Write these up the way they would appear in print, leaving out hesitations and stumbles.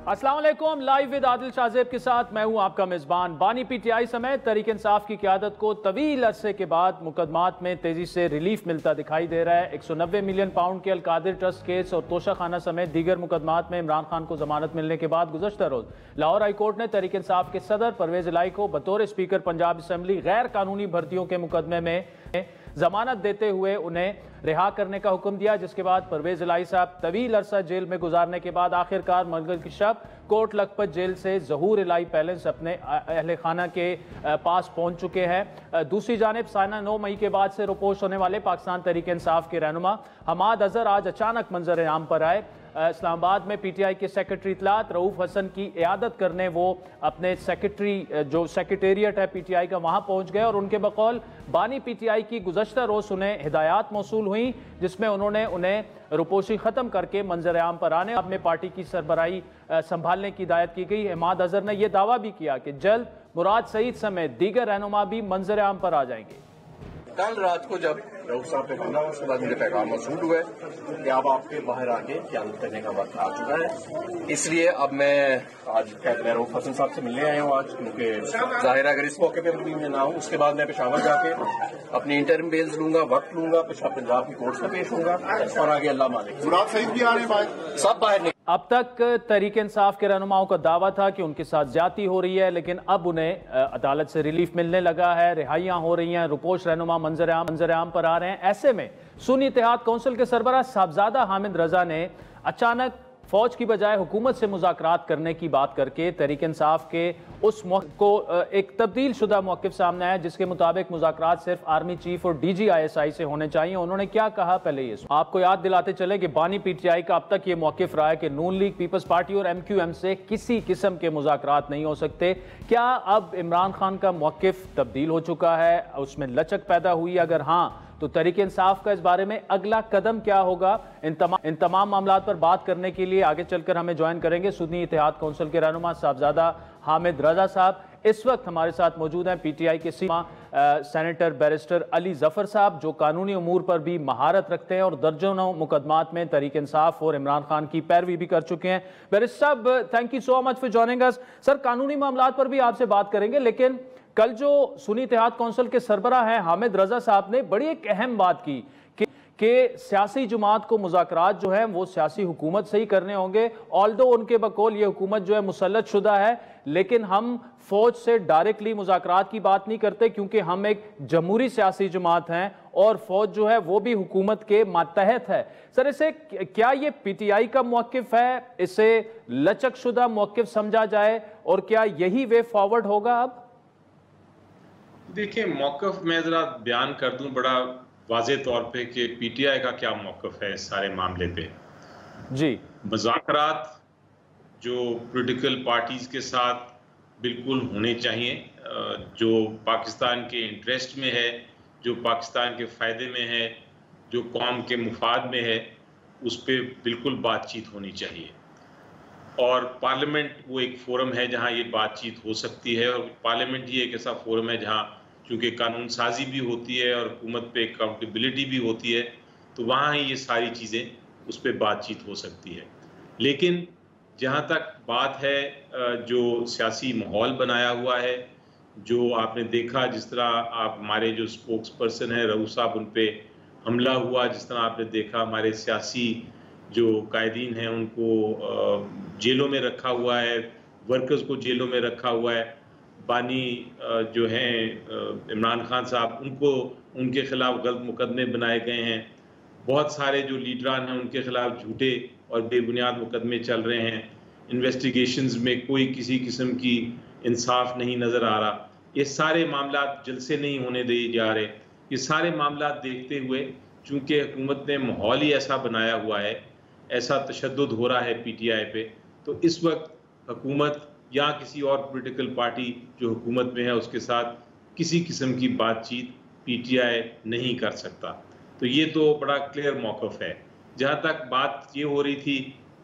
अस्सलाम वालेकुम। Live with Adil Shahzeb के साथ मैं हूं आपका मेजबान। बानी पीटीआई समेत तहरीक इंसाफ की क़यादत को तवील अरसे के बाद मुकदमात में तेजी से रिलीफ मिलता दिखाई दे रहा है। 190 मिलियन पाउंड के अलकादिर ट्रस्ट केस और तोशाखाना समेत दीगर मुकदमात में इमरान खान को जमानत मिलने के बाद गुज़श्ता रोज लाहौर हाई कोर्ट ने तहरीक इंसाफ के सदर परवेज इलाही को बतौर स्पीकर पंजाब असम्बली गैर कानूनी भर्तियों के मुकदमे में जमानत देते हुए उन्हें रिहा करने का हुक्म दिया, जिसके बाद परवेज इलाही साहब तवील अरसा जेल में गुजारने के बाद आखिरकार मंगल की शब कोट लखपत जेल से ज़हूर इलाही पैलेस अपने अहले खाना के पास पहुंच चुके हैं। दूसरी जानिब साइना 9 मई के बाद से रुपोश होने वाले पाकिस्तान तहरीक इंसाफ के रहनुमा हमाद अजहर आज अचानक मंजर आम पर आए। इस्लामाबाद में पीटीआई के सेक्रेटरी इतलात रऊफ हसन की इयादत करने वो अपने सेक्रेटरी जो सेक्रेटेरिएट है पीटीआई का वहां पहुंच गए और उनके बकौल बानी पीटीआई की गुज़श्ता रोज उन्हें हिदायत मौसूल हुई, जिसमें उन्हें रुपोशी ख़त्म करके मंजर आम पर आने अपने पार्टी की सरबराही संभालने की हिदायत की गई। हमाद अजहर ने यह दावा भी किया कि जल्द मुराद सईद समेत दीगर रहनुमा भी मंजर आम पर आ जाएंगे। कल रात को जब रऊफ साहब ने बोला उसके बाद मुझे पैगाम मौसूल हुए कि अब आपके बाहर आके क़यादत करने का वक्त आ चुका है। इसलिए अब मैं आज रऊफ हसन साहब से मिलने आया हूँ आज, क्योंकि जाहिर है अगर इस मौके पर मैं ना हूँ उसके बाद मैं पेशावर जाके अपनी इंटरिम बेल्स लूंगा, वक्त लूंगा, पेशावर पंजाब की कोर्ट में पेश होऊंगा और आगे अल्लाह मालिक मुराद सईद भी आ रहे हैं, सब बाहर। अब तक तहरीक इंसाफ के रहनुमाओं का दावा था कि उनके साथ ज्यादती हो रही है, लेकिन अब उन्हें अदालत से रिलीफ मिलने लगा है, रिहाइयां हो रही हैं, रुपोश रहनुमा मंजर आम पर आ रहे हैं। ऐसे में सुन्नी इत्तेहाद कौंसिल के सरबराह साहबजादा हामिद रजा ने अचानक फौज की बजाय हुकूमत से मुज़ाकरात करने की बात करके तहरीक इंसाफ के उस को एक तब्दील शुदा मौक़िफ़ सामने आया, जिसके मुताबिक मुज़ाकरात सिर्फ आर्मी चीफ और DGISI से होने चाहिए। उन्होंने क्या कहा, पहले ये आपको याद दिलाते चले कि बानी पीटीआई का अब तक ये मौक़िफ़ रहा है कि नून लीग, पीपल्स पार्टी और MQM से किसी किस्म के मुज़ाकरात नहीं हो सकते। क्या अब इमरान खान का मौक़िफ़ तब्दील हो चुका है, उसमें लचक पैदा हुई? अगर हाँ तो तहरीक इंसाफ का इस बारे में अगला कदम क्या होगा? इन तमाम मामलों पर बात करने के लिए आगे चलकर हमें ज्वाइन करेंगे सुन्नी इत्तेहाद कौंसिल के रहनुमा साहबजादा हामिद रजा साहब। इस वक्त हमारे साथ मौजूद हैं पीटीआई के सेनेटर बैरिस्टर अली जफर साहब, जो कानूनी उमूर पर भी महारत रखते हैं और दर्जनों मुकदमात में तहरीक इंसाफ और इमरान खान की पैरवी भी कर चुके हैं। बैरिस्टर साहब, thank you so much for joining us. Sir, कानूनी मामलों पर भी आपसे बात करेंगे, लेकिन कल जो सुन्नी इत्तेहाद कौंसिल के सरबराह हैं हामिद रजा साहब ने बड़ी एक अहम बात की कि सियासी जमात को मुज़ाकरात जो है वो सियासी हुकूमत से ही करने होंगे। ऑल्दो उनके बकौल ये हुकूमत जो है मुसल्लत शुदा है, लेकिन हम फौज से डायरेक्टली मुज़ाकरात की बात नहीं करते, क्योंकि हम एक जमहूरी सियासी जमात हैं और फौज जो है वो भी हुकूमत के मातहत है। सर, इसे क्या ये पीटीआई का मौक़िफ़ है, इसे लचक शुदा मौक़िफ़ समझा जाए और क्या यही वे फॉरवर्ड होगा? अब देखिए, मौक़िफ़ मैं ज़रा बयान कर दूं बड़ा वाज़े तौर पे कि पीटीआई का क्या मौक़िफ़ है इस सारे मामले पे। जी, मुज़ाकरात जो पॉलिटिकल पार्टीज़ के साथ बिल्कुल होने चाहिए, जो पाकिस्तान के इंटरेस्ट में है, जो पाकिस्तान के फ़ायदे में है, जो कौम के मुफाद में है, उस पर बिल्कुल बातचीत होनी चाहिए। और पार्लियामेंट वो एक फ़ोरम है जहाँ ये बातचीत हो सकती है, और पार्लियामेंट ही एक ऐसा फ़ोरम है जहाँ चूँकि कानून साजी भी होती है और हुकूमत पे अकाउंटेबिलिटी भी होती है, तो वहाँ ही ये सारी चीज़ें उस पर बातचीत हो सकती है। लेकिन जहाँ तक बात है जो सियासी माहौल बनाया हुआ है, जो आपने देखा जिस तरह आप हमारे जो स्पोक्स पर्सन हैं रऊफ साहब, उन पर हमला हुआ, जिस तरह आपने देखा हमारे सियासी जो कायदीन हैं उनको जेलों में रखा हुआ है, वर्कर्स को जेलों में रखा हुआ है, बानी जो हैं इमरान खान साहब, उनको उनके खिलाफ गलत मुकदमे बनाए गए हैं, बहुत सारे जो लीडरान हैं उनके खिलाफ झूठे और बेबुनियाद मुकदमे चल रहे हैं, इन्वेस्टिगेशंस में कोई किसी किस्म की इंसाफ नहीं नज़र आ रहा। ये सारे मामला जलसे नहीं होने दिए जा रहे। ये सारे मामला देखते हुए चूँकि हुकूमत ने माहौल ही ऐसा बनाया हुआ है, ऐसा तशद्दुद हो रहा है पीटीआई पे, तो इस वक्त हुकूमत या किसी और पॉलिटिकल पार्टी जो हुकूमत में है उसके साथ किसी किस्म की बातचीत पीटीआई नहीं कर सकता। तो ये तो बड़ा क्लियर मौक़िफ़ है। जहाँ तक बात ये हो रही थी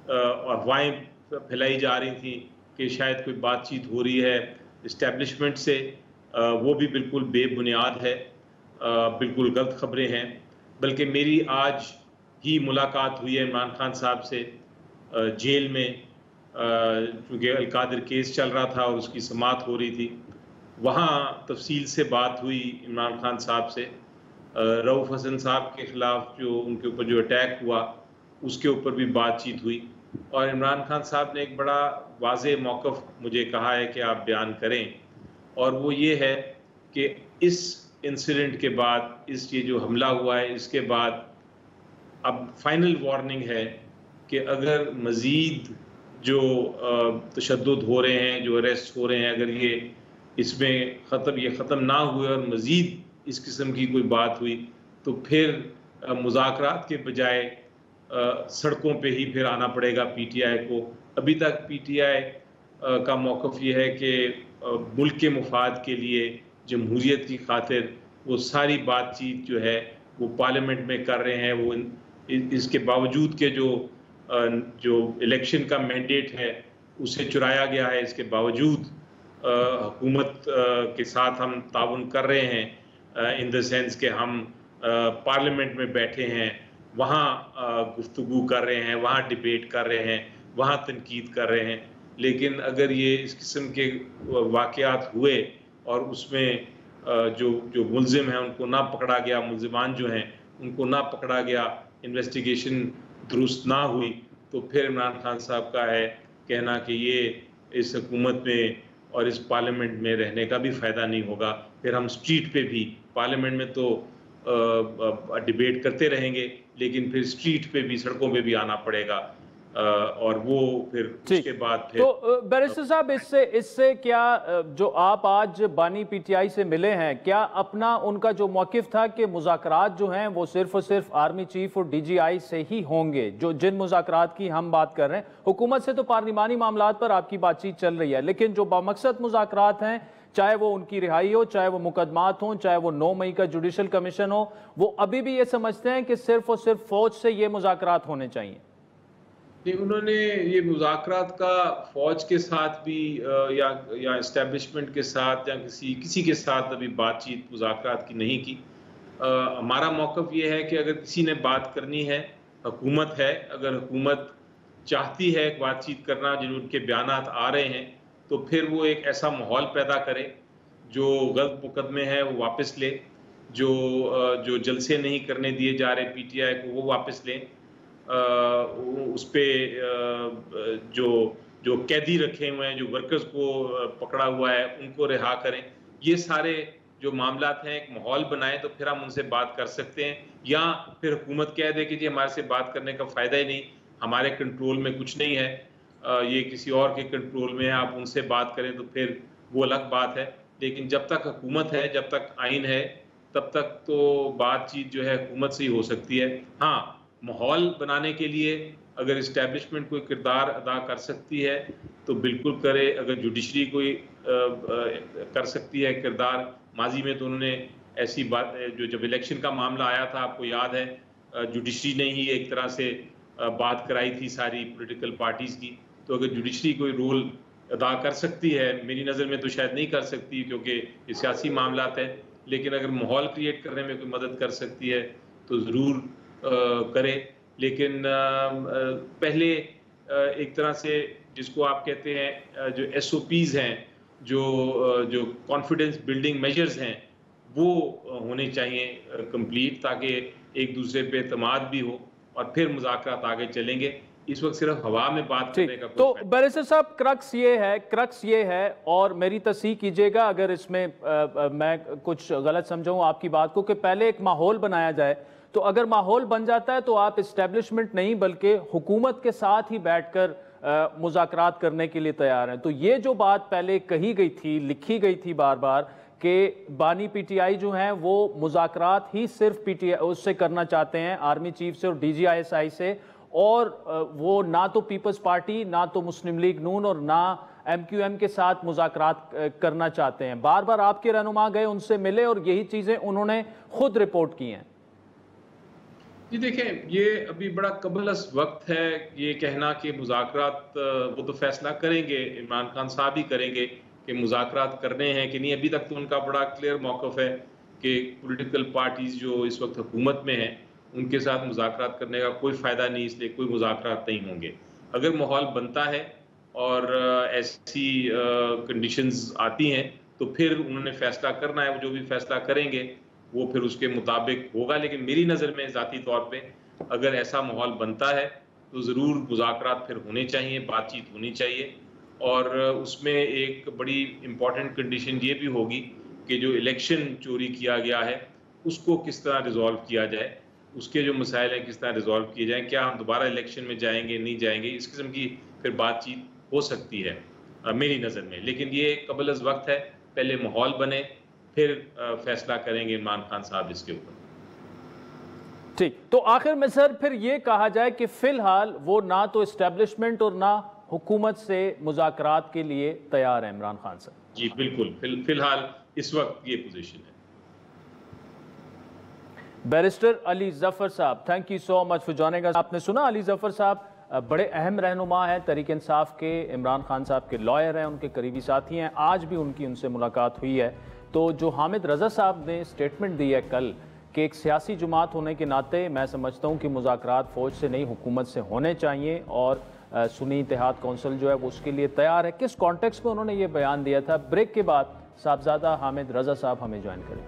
अफवाहें फैलाई जा रही थी कि शायद कोई बातचीत हो रही है इस्टेब्लिशमेंट से, वो भी बिल्कुल बेबुनियाद है, बिल्कुल गलत ख़बरें हैं। बल्कि मेरी आज ही मुलाकात हुई है इमरान खान साहब से जेल में, चूँकि अलकादिर केस चल रहा था और उसकी समाअत हो रही थी, वहाँ तफसील से बात हुई इमरान खान साहब से। रऊफ़ हसन साहब के ख़िलाफ़ जो उनके ऊपर जो अटैक हुआ उसके ऊपर भी बातचीत हुई और इमरान खान साहब ने एक बड़ा वाज़े मौक़िफ़ मुझे कहा है कि आप बयान करें, और वो ये है कि इस इंसिडेंट के बाद, ये जो हमला हुआ है इसके बाद अब फाइनल वार्निंग है कि अगर मज़ीद जो तशद्दुद हो रहे हैं, जो अरेस्ट हो रहे हैं, अगर ये इसमें ख़त्म ना हुए और मज़ीद इस किस्म की कोई बात हुई तो फिर मुज़ाकरात के बजाय सड़कों पे ही फिर आना पड़ेगा पीटीआई को। अभी तक पीटीआई का मौक़िफ़ ये है कि मुल्क के मुफाद के लिए, जमहूरियत की खातिर वो सारी बातचीत जो है वो पार्लियामेंट में कर रहे हैं। वो इसके बावजूद के जो इलेक्शन का मैंडेट है उसे चुराया गया है, इसके बावजूद हुकूमत के साथ हम ताउन कर रहे हैं, इन द सेंस कि हम पार्लियामेंट में बैठे हैं, वहाँ गुफ्तगू कर रहे हैं, वहाँ डिबेट कर रहे हैं, वहाँ तनकीद कर रहे हैं। लेकिन अगर ये इस किस्म के वाक़यात हुए और उसमें जो मुल्ज़िम हैं उनको ना पकड़ा गया, मुल्ज़िमान जो हैं उनको ना पकड़ा गया, इन्वेस्टिगेशन दुरुस्त ना हुई, तो फिर इमरान खान साहब का है कहना कि ये इस हुकूमत में और इस पार्लियामेंट में रहने का भी फ़ायदा नहीं होगा। फिर हम स्ट्रीट पे भी, पार्लियामेंट में तो डिबेट करते रहेंगे, लेकिन फिर स्ट्रीट पे भी, सड़कों पे भी आना पड़ेगा, और वो फिर उसके बाद फिर तो बैरिस्टर साहब, इससे क्या जो आप आज बानी पीटीआई से मिले हैं, क्या अपना उनका जो मौक़िफ़ था कि मुज़ाकरात जो हैं वो सिर्फ और सिर्फ आर्मी चीफ और डीजीआई से ही होंगे, जो जिन मुज़ाकरात की हम बात कर रहे हैं, हुकूमत से तो पार्लिमानी मामलात पर आपकी बातचीत चल रही है, लेकिन जो बामकसद मुज़ाकरात हैं, चाहे वो उनकी रिहाई हो, चाहे वो मुकदमात हों, चाहे वो 9 मई का जुडिशल कमीशन हो, वो अभी भी ये समझते हैं कि सिर्फ और सिर्फ फ़ौज से ये मुज़ाकरात होने चाहिए? उन्होंने ये मुज़ाकरात का फ़ौज के साथ भी या इस्टेब्लिशमेंट के साथ या किसी के साथ अभी बातचीत मुज़ाकरात की नहीं की। हमारा मौक़िफ़ ये है कि अगर किसी ने बात करनी है, हुकूमत है, अगर हुकूमत चाहती है बातचीत करना, जिन उनके बयानात आ रहे हैं, तो फिर वो एक ऐसा माहौल पैदा करे, जो गलत मुकदमे हैं वो वापस ले, जो जलसे नहीं करने दिए जा रहे पीटीआई को वो वापस लें, उस पे जो कैदी रखे हुए हैं, जो वर्कर्स को पकड़ा हुआ है, उनको रिहा करें। ये सारे जो मामलात हैं, एक माहौल बनाएं, तो फिर हम उनसे बात कर सकते हैं। या फिर हुकूमत कह दे कि जी हमारे से बात करने का फ़ायदा ही नहीं, हमारे कंट्रोल में कुछ नहीं है, ये किसी और के कंट्रोल में है, आप उनसे बात करें, तो फिर वो अलग बात है। लेकिन जब तक हुकूमत है, जब तक आइन है, तब तक तो बातचीत जो है हुकूमत से ही हो सकती है। हाँ, माहौल बनाने के लिए अगर इस्टेब्लिशमेंट कोई किरदार अदा कर सकती है तो बिल्कुल करे, अगर जुडिशरी कोई कर सकती है किरदार, माजी में तो उन्होंने ऐसी बात, जब इलेक्शन का मामला आया था, आपको याद है, जुडिशरी ने ही एक तरह से बात कराई थी सारी पॉलिटिकल पार्टीज़ की। तो अगर जुडिशरी कोई रोल अदा कर सकती है, मेरी नज़र में तो शायद नहीं कर सकती क्योंकि ये सियासी मामलात है, लेकिन अगर माहौल क्रिएट करने में कोई मदद कर सकती है तो ज़रूर करे। लेकिन पहले एक तरह से जिसको आप कहते हैं जो SOPs हैं, जो कॉन्फिडेंस बिल्डिंग मेजर्स हैं, वो होने चाहिए कंप्लीट, ताकि एक दूसरे पे एतमाद भी हो और फिर मुज़ाकरात आगे चलेंगे। इस वक्त सिर्फ हवा में बात करने का तो बैरिस्टर साहब, क्रक्स ये है, और मेरी तस्दीक कीजिएगा अगर इसमें मैं कुछ गलत समझाऊं आपकी बात को, कि पहले एक माहौल बनाया जाए। तो अगर माहौल बन जाता है तो आप इस्टेब्लिशमेंट नहीं बल्कि हुकूमत के साथ ही बैठकर मुज़ाकरात करने के लिए तैयार हैं। तो ये जो बात पहले कही गई थी, लिखी गई थी बार बार, कि बानी पीटीआई जो हैं वो मुज़ाकरात ही सिर्फ पीटीआई उससे करना चाहते हैं, आर्मी चीफ से और DGISI से, और वो ना तो पीपल्स पार्टी, ना तो मुस्लिम लीग नून और ना MQM के साथ मुज़ाकरात करना चाहते हैं। बार बार आपके रहनुमा गए, उनसे मिले, और यही चीज़ें उन्होंने खुद रिपोर्ट की हैं। जी देखें, ये अभी बड़ा कबलस वक्त है ये कहना कि मुज़ाकरात, वो तो फैसला करेंगे, इमरान खान साहब ही करेंगे कि मुज़ाकरात करने हैं कि नहीं। अभी तक तो उनका बड़ा क्लियर मौक़िफ़ है कि पॉलिटिकल पार्टीज़ जो इस वक्त हुकूमत में हैं उनके साथ मुज़ाकरात करने का कोई फ़ायदा नहीं, इसलिए कोई मुज़ाकरात नहीं होंगे। अगर माहौल बनता है और ऐसी कंडीशंस आती हैं तो फिर उन्होंने फैसला करना है। वो जो भी फैसला करेंगे वो फिर उसके मुताबिक होगा। लेकिन मेरी नज़र में ज़ाती तौर पे अगर ऐसा माहौल बनता है तो ज़रूर मुज़ाकरात फिर होने चाहिए, बातचीत होनी चाहिए। और उसमें एक बड़ी इम्पॉर्टेंट कंडीशन ये भी होगी कि जो इलेक्शन चोरी किया गया है उसको किस तरह रिजॉल्व किया जाए, उसके जो मसाइल हैं किस तरह रिजॉल्व किए जाएँ, क्या हम दोबारा इलेक्शन में जाएंगे नहीं जाएंगे, इस किस्म की फिर बातचीत हो सकती है मेरी नज़र में। लेकिन ये कबल अज़ वक्त है, पहले माहौल बने फिर फैसला करेंगे इमरान खान साहब इसके ऊपर। ठीक, तो आखिर में सर फिर ये कहा जाए कि फिलहाल वो ना तो एस्टेब्लिशमेंट और ना हुकूमत से मुज़ाकरात के लिए तैयार है इमरान खान साहब? जी बिल्कुल, फिलहाल इस वक्त ये पोजीशन है। बैरिस्टर अली जफर साहब, thank you so much for joining us. आपने सुना अली जफर साहब बड़े अहम रहनुमा हैं तहरीक इंसाफ के, इमरान खान साहब के लॉयर हैं, उनके करीबी साथी हैं। आज भी उनसे मुलाकात हुई है। तो जो हामिद रजा साहब ने स्टेटमेंट दी है कल कि एक सियासी जमात होने के नाते मैं समझता हूँ कि मुज़ाकरात फ़ौज से नहीं हुकूमत से होने चाहिए और सुन्नी इत्तेहाद कौंसिल जो है वो उसके लिए तैयार है, किस कॉन्टेक्स्ट में उन्होंने ये बयान दिया था? ब्रेक के बाद साहबजादा हामिद रजा साहब हमें ज्वाइन करें।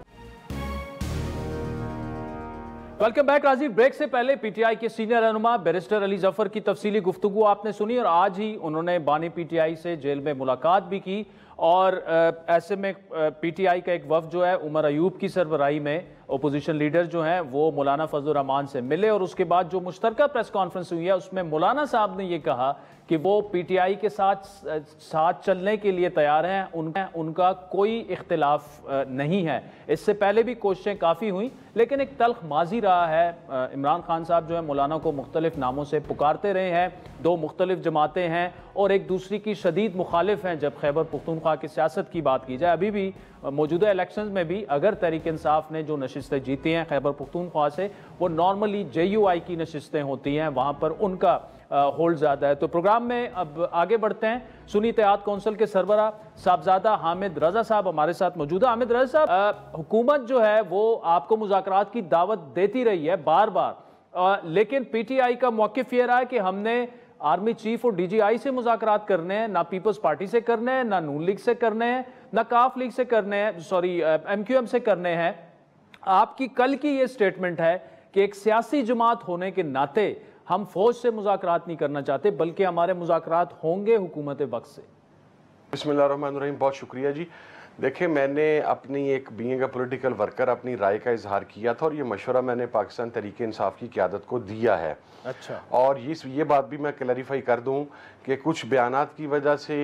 Welcome back Rajiv. ब्रेक से पहले पीटीआई के सीनियर रहनुमा बैरिस्टर अली जफर की तफसीली गुफ्तगू आपने सुनी और आज ही उन्होंने बानी पीटीआई से जेल में मुलाकात भी की और ऐसे में पीटीआई का एक वफ्द जो है उमर अयूब की सरबराही में ओपोजिशन लीडर जो हैं वो मौलाना फजलुर रहमान से मिले और उसके बाद जो मुश्तरका प्रेस कॉन्फ्रेंस हुई है उसमें मौलाना साहब ने ये कहा कि वो पीटीआई के साथ चलने के लिए तैयार हैं, उनका कोई इख्तिलाफ नहीं है। इससे पहले भी कोशिशें काफ़ी हुई लेकिन एक तल्ख माजी रहा है। इमरान खान साहब जो है मौलाना को मुख्तलिफ नामों से पुकारते रहे हैं, दो मुख्तलिफ जमातें हैं और एक दूसरी की शदीद मुखालिफ हैं। जब खैबर पख्तूनख्वा की सियासत की बात की जाए, अभी भी मौजूदा इलेक्शन में भी अगर तहरीक इंसाफ ने जो नशिस्तें जीती हैं खैबर पख्तूनख्वा से, वो नॉर्मली JUI की नशिस्तें होती हैं, वहाँ पर उनका होल्ड ज़्यादा है। तो प्रोग्राम में अब आगे बढ़ते हैं। सुन्नी इत्तेहाद कौंसिल के सरबराह साहबजादा हामिद रजा साहब हमारे साथ मौजूद है। हामिद रजा साहब, हुकूमत जो है वो आपको मुज़ाकरात की दावत देती रही है बार बार, लेकिन पीटीआई का मौक़िफ़ ये रहा है कि हमने आर्मी चीफ और DGI से मुज़ाकरात करने हैं, ना पीपल्स पार्टी से करने हैं, ना नून लीग से करने हैं, ना काफ लीग से करने हैं, MQM से करने हैं। आपकी कल की ये स्टेटमेंट है कि एक सियासी जमात होने के नाते हम फौज से मुज़ाकरात नहीं करना चाहते बल्कि हमारे मुज़ाकरात होंगे हुकूमत वक्त से। बिस्मिल्लाहिर्रहमानिर्रहीम, बहुत शुक्रिया जी। देखिए, मैंने अपनी एक बीइंग अ पॉलिटिकल वर्कर अपनी राय का इजहार किया था और ये मशवरा मैंने पाकिस्तान तहरीक इंसाफ की क़यादत को दिया है। अच्छा। और ये बात भी मैं क्लैरिफाई कर दूं कि कुछ बयानात की वजह से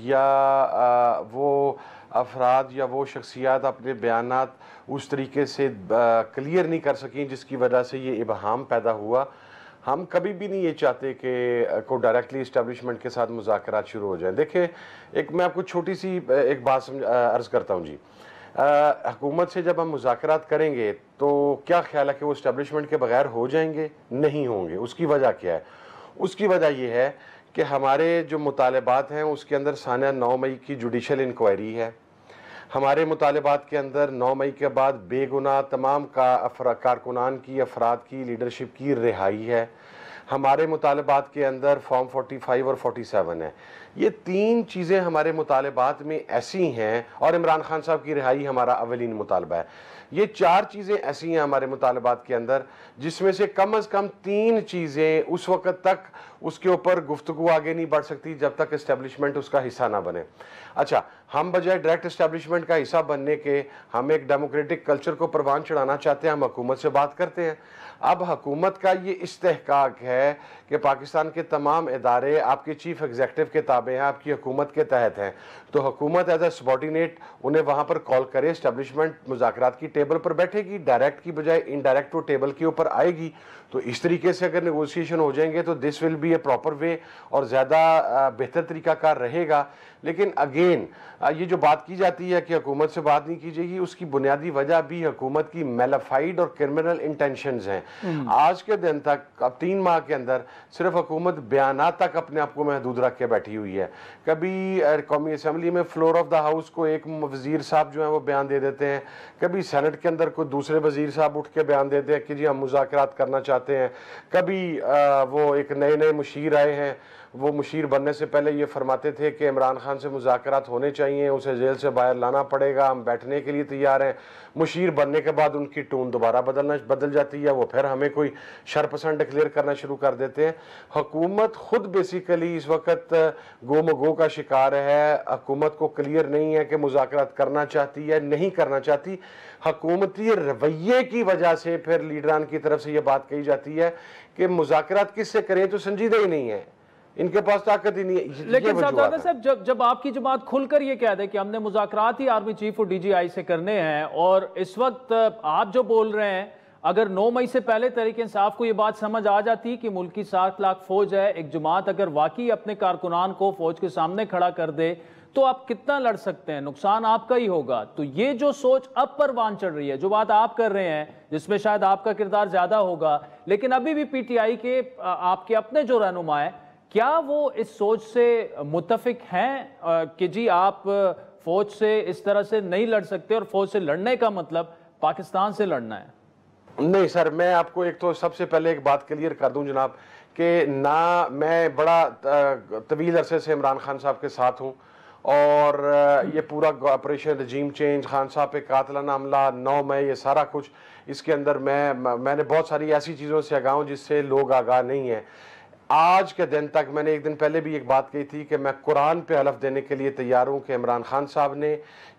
या वो अफराद या वो शख्सियात अपने बयानात उस तरीके से क्लियर नहीं कर सकें जिसकी वजह से ये इबहाम पैदा हुआ। हम कभी भी नहीं ये चाहते कि को डायरेक्टली इस्टेब्लिशमेंट के साथ मुज़ाकरात शुरू हो जाए। देखिए, मैं आपको छोटी सी एक बात अर्ज़ करता हूँ जी। हुकूमत से जब हम मुज़ाकरात करेंगे तो क्या ख्याल है कि वो इस्टेब्लिशमेंट के बगैर हो जाएंगे? नहीं होंगे। उसकी वजह क्या है? उसकी वजह ये है कि हमारे जो मुतालबात हैं उसके अंदर सानिया 9 मई की जुडिशल इंक्वायरी है। हमारे मुतालबात के अंदर 9 मई के बाद बेगुनाह तमाम कारकुनान की, अफराद की, लीडरशिप की रिहाई है। हमारे मुतालबात के अंदर फॉर्म 45 और 47 है। ये 3 चीज़ें हमारे मुतालबात में ऐसी हैं और इमरान खान साहब की रिहाई हमारा अवलीन मुतालबा है। ये 4 चीज़ें ऐसी हैं हमारे मुतालबात के अंदर जिसमें से कम अज़ कम 3 चीज़ें उस वक़्त तक उसके ऊपर गुफ्तगू आगे नहीं बढ़ सकती जब तक इस्टेब्लिशमेंट उसका हिस्सा ना बने। अच्छा, हम बजाय डायरेक्ट इस्टेब्लिशमेंट का हिस्सा बनने के हम एक डेमोक्रेटिक कल्चर को परवान चढ़ाना चाहते हैं, हम हुकूमत से बात करते हैं। अब हुकूमत का ये इस्तेहकाक है कि पाकिस्तान के तमाम इदारे आपके चीफ एग्जीक्यूटिव के ताबे हैं, आपकी हुकूमत के तहत हैं, तो हुकूमत एज ए सबॉर्डिनेट उन्हें वहाँ पर कॉल करे, इस्टेब्लिशमेंट मुज़ाकरात की टेबल पर बैठेगी, डायरेक्ट की बजाय इनडायरेक्ट वो टेबल के ऊपर आएगी। तो इस तरीके से अगर नेगोशिएशन हो जाएंगे तो this will be A proper way और ज़्यादा बेहतर तरीक़ाकार रहेगा। लेकिन अगेन ये जो बात की जाती है कि हुकूमत से बात नहीं की जाएगी, उसकी बुनियादी वजह भी हुकूमत की मेलाफाइड और क्रिमिनल इंटेंशंस हैं। आज के दिन तक, अब 3 माह के अंदर सिर्फ हुकूमत बयानात तक अपने आप को महदूद रख के बैठी हुई है। कभी कौमी असम्बली में फ्लोर ऑफ द हाउस को एक वजीर साहब जो है वो बयान दे देते हैं, कभी सेनेट के अंदर कोई दूसरे वजीर साहब उठ के बयान देते हैं कि जी हम मुज़ाकरात करना चाहते हैं, कभी वो एक नए मुशीर आए हैं वो मुशीर बनने से पहले ये फरमाते थे कि इमरान खान से मुज़ाकरात होने चाहिए, उसे जेल से बाहर लाना पड़ेगा, हम बैठने के लिए तैयार हैं। मुशीर बनने के बाद उनकी टून दोबारा बदल जाती है, वो फिर हमें कोई शरपसंद डिक्लेयर करना शुरू कर देते हैं। हुकूमत खुद बेसिकली इस वक्त गोमगो का शिकार है। हुकूमत को क्लियर नहीं है कि मुज़ाकरात करना चाहती है नहीं करना चाहती। हुकूमती रवैये की वजह से फिर लीडरान की तरफ से ये बात कही जाती है कि मुज़ाकरात किससे करें, तो संजीदा ही नहीं है, इनके पास ताकत ही नहीं है। लेकिन साहब जब आपकी जमात खुलकर ये कह दे कि हमने मुज़ाकरात ही आर्मी चीफ और DGI से करने हैं, और इस वक्त आप जो बोल रहे हैं, अगर 9 मई से पहले तहरीक इंसाफ को ये बात समझ आ जाती कि मुल्क की 7 लाख फौज है, एक जमात अगर वाकई अपने कारकुनान को फौज के सामने खड़ा कर दे तो आप कितना लड़ सकते हैं, नुकसान आपका ही होगा। तो ये जो सोच अब परवान चढ़ रही है, जो बात आप कर रहे हैं जिसमें शायद आपका किरदार ज्यादा होगा, लेकिन अभी भी PTI के आपके अपने जो रहनुमा है, क्या वो इस सोच से मुत्तफिक हैं कि जी आप फौज से इस तरह से नहीं लड़ सकते और फौज से लड़ने का मतलब पाकिस्तान से लड़ना है? नहीं सर, मैं आपको एक तो सबसे पहले एक बात क्लियर कर दूं जनाब कि ना मैं बड़ा तवील अरसे से इमरान खान साहब के साथ हूं, और ये पूरा ऑपरेशन रजीम चेंज, खान साहब पे कातलाना हमला, 9 मई, ये सारा कुछ इसके अंदर मैंने बहुत सारी ऐसी चीज़ों से आगाह हूं जिससे लोग आगाह नहीं हैं। आज के दिन तक मैंने एक दिन पहले भी एक बात कही थी कि मैं कुरान पे हलफ देने के लिए तैयार हूं कि इमरान खान साहब ने,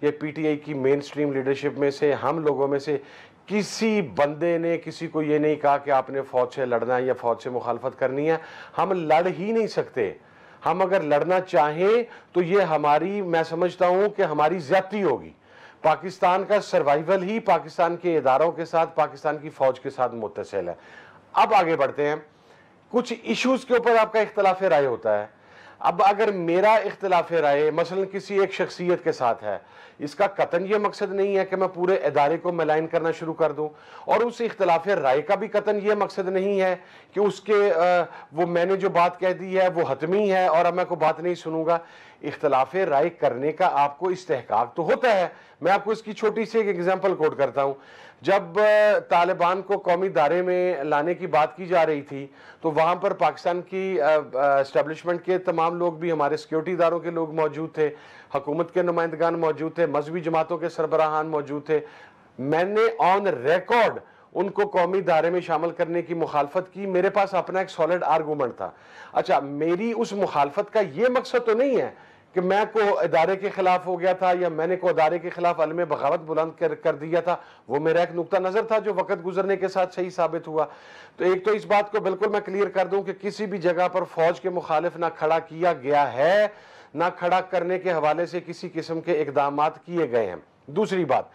ये PTI की मेन स्ट्रीम लीडरशिप में से, हम लोगों में से किसी बंदे ने किसी को ये नहीं कहा कि आपने फौज से लड़ना है या फौज से मुखालफत करनी है। हम लड़ ही नहीं सकते। हम अगर लड़ना चाहें तो ये हमारी, मैं समझता हूं कि हमारी ज्यादती होगी। पाकिस्तान का सर्वाइवल ही पाकिस्तान के इदारों के साथ, पाकिस्तान की फौज के साथ मुत्तसिल है। अब आगे बढ़ते हैं। कुछ इश्यूज के ऊपर आपका इख्तलाफ राय होता है। अब अगर मेरा इख्तलाफ राय मसलन किसी एक शख्सियत के साथ है, इसका कतन ये मकसद नहीं है कि मैं पूरे इदारे को मलाइन करना शुरू कर दूं, और उस इख्तलाफ राय का भी कतन ये मकसद नहीं है कि उसके वो मैंने जो बात कह दी है वो हतमी है और अब मैं कोई बात नहीं सुनूंगा। इख्तलाफ राय करने का आपको इस्तेहकाक तो होता है। मैं आपको इसकी छोटी सी एक एग्जाम्पल कोट करता हूँ। जब तालिबान को कौमी दायरे में लाने की बात की जा रही थी तो वहाँ पर पाकिस्तान की एस्टेब्लिशमेंट के तमाम लोग भी, हमारे सिक्योरिटी इदारों के लोग मौजूद थे, हुकूमत के नुमाइंदगान मौजूद थे, मजहबी जमातों के सरबराहान मौजूद थे। मैंने ऑन रिकॉर्ड उनको कौमी दायरे में शामिल करने की मुखालफत की। मेरे पास अपना एक सॉलिड आर्गूमेंट था। अच्छा, मेरी उस मुखालफत का ये मकसद तो नहीं है कि मैं को इदारे के खिलाफ हो गया था या मैंने को इदारे के खिलाफ अलम बगावत बुलंद कर दिया था। वो मेरा एक नुक्ता नजर था जो वक्त गुजरने के साथ सही साबित हुआ। तो एक तो इस बात को बिल्कुल मैं क्लियर कर दूं कि किसी भी जगह पर फौज के मुखालिफ ना खड़ा किया गया है, ना खड़ा करने के हवाले से किसी किस्म के इकदाम किए गए हैं। दूसरी बात,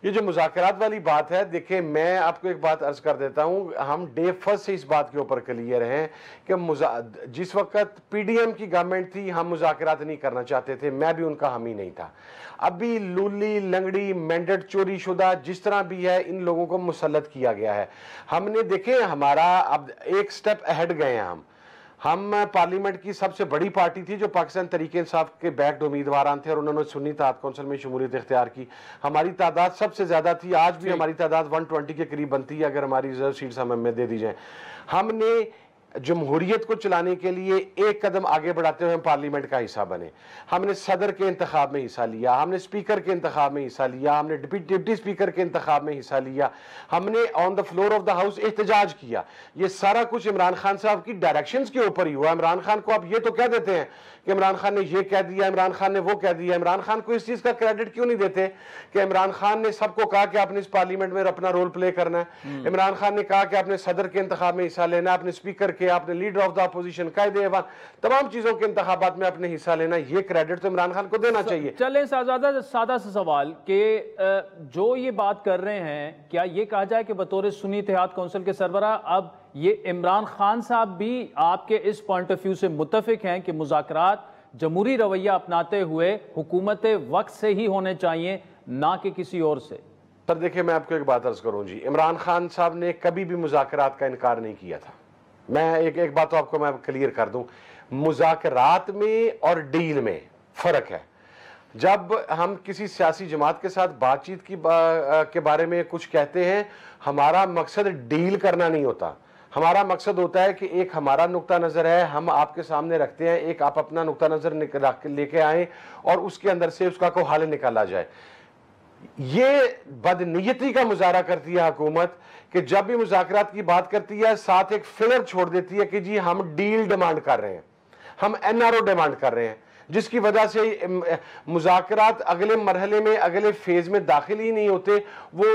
ये जो मुज़ाकरात वाली बात है, देखिए मैं आपको एक बात अर्ज कर देता हूं, हम डे फर्स्ट से इस बात के ऊपर क्लियर हैं कि जिस वक्त PDM की गवर्नमेंट थी हम मुज़ाकरात नहीं करना चाहते थे, मैं भी उनका हामी नहीं था। अभी लूली लंगड़ी मैंडेट चोरी शुदा जिस तरह भी है, इन लोगों को मुसल्लत किया गया है। हमने देखे हमारा अब एक स्टेप अहेड गए हैं। हम पार्लियामेंट की सबसे बड़ी पार्टी थी जो पाकिस्तान तरीके इंसाफ के बैक्ड उम्मीदवार थे और उन्होंने सुन्नी इत्तेहाद कौंसिल में शमूलियत इख्तियार की। हमारी तादाद सबसे ज्यादा थी, आज भी हमारी तादाद 120 के करीब बनती है अगर हमारी रिजर्व सीट्स हमें दे दी जाए। हमने जमहूरियत को चलाने के लिए एक कदम आगे बढ़ाते हुए पार्लियामेंट का हिस्सा बने। हमने सदर के इंतखाब में हिस्सा लिया, हमने स्पीकर के इंतखाब में हिस्सा लिया, हमने डिप्टी स्पीकर के इंतखाब में हिस्सा लिया, हमने on the floor of the house एहतजाज किया। ये सारा कुछ इमरान खान साहब की डायरेक्शंस के ऊपर ही हुआ। इमरान खान को आप ये तो कह देते हैं कि इमरान खान ने ये कह दिया, इमरान खान ने वो कह दिया। इमरान खान को इस चीज का क्रेडिट क्यों नहीं देते कि इमरान खान ने सबको कहा कि आपने इस पार्लियामेंट में अपना रोल प्ले करना है। इमरान खान ने कहा कि आपने सदर के इंतखाब में हिस्सा लेना, आपने स्पीकर के, आपने लीडर ऑफ द अपोजिशन, कायदे-ए-ऐवान, तमाम चीजों के इंतखाबात में अपने हिस्सा लेना। ये क्रेडिट तो इमरान खान को देना चाहिए। चलें सादा सा सवाल कि जो ये बात कर रहे हैं, क्या ये कहा जाए कि बतौर सुन्नी इत्तेहाद कौंसिल के सरबराह अब ये इमरान खान साहब भी आपके इस पॉइंट ऑफ व्यू से मुत्तफिक हैं कि मुज़ाकरात जमहूरी रवैया अपनाते हुए हुकूमत वक्त से ही होने चाहिए, ना कि किसी और से? सर देखिए, मैं आपको एक बात अर्ज करूं जी, इमरान खान साहब ने कभी भी मुज़ाकरात का इनकार नहीं किया था। मैं एक बात तो आपको मैं क्लियर कर दूं, मुज़ाकरात में और डील में फ़र्क है। जब हम किसी सियासी जमात के साथ बातचीत के बारे में कुछ कहते हैं, हमारा मकसद डील करना नहीं होता, हमारा मकसद होता है कि एक हमारा नुक्ता नज़र है, हम आपके सामने रखते हैं, एक आप अपना नुक्ता नज़र लेके आए और उसके अंदर से उसका कोई हल निकाला जाए। ये बदनीयती का मुजाहरा करती है हुकूमत कि जब भी मुज़ाकरात की बात करती है साथ एक फिगर छोड़ देती है कि जी हम डील डिमांड कर रहे हैं, हम NRO डिमांड कर रहे हैं, जिसकी वजह से मुज़ाकरात अगले मरहले में, अगले फेज में दाखिल ही नहीं होते। वो